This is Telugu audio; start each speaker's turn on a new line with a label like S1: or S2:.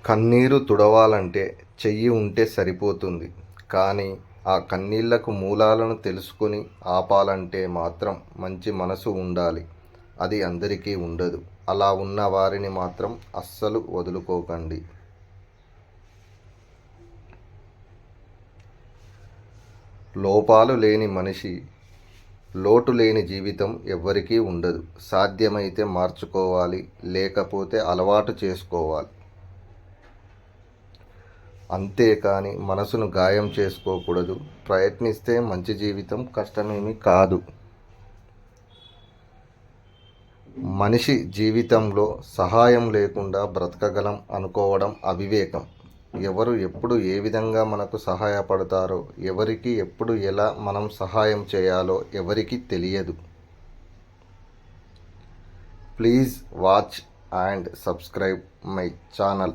S1: కన్నీరు తుడవాలంటే చెయ్యి ఉంటే సరిపోతుంది. కానీ ఆ కన్నీళ్లకు మూలాలను తెలుసుకొని ఆపాలంటే మాత్రం మంచి మనసు ఉండాలి. అది అందరికీ ఉండదు. అలా ఉన్న వారిని మాత్రం అస్సలు వదులుకోకండి. లోపాలు లేని మనిషి, లోటు లేని జీవితం ఎవ్వరికీ ఉండదు. సాధ్యమైతే మార్చుకోవాలి, లేకపోతే అలవాటు చేసుకోవాలి. అంతేకాని మనసును గాయం చేసుకోకూడదు. ప్రయత్నిస్తే మంచి జీవితం కష్టమేమీ కాదు. మనిషి జీవితంలో సహాయం లేకుండా బ్రతకగలం అనుకోవడం అవివేకం. ఎవరు ఎప్పుడు ఏ విధంగా మనకు సహాయపడతారో, ఎవరికి ఎప్పుడు ఎలా మనం సహాయం చేయాలో ఎవరికీ తెలియదు. Please watch and subscribe my channel.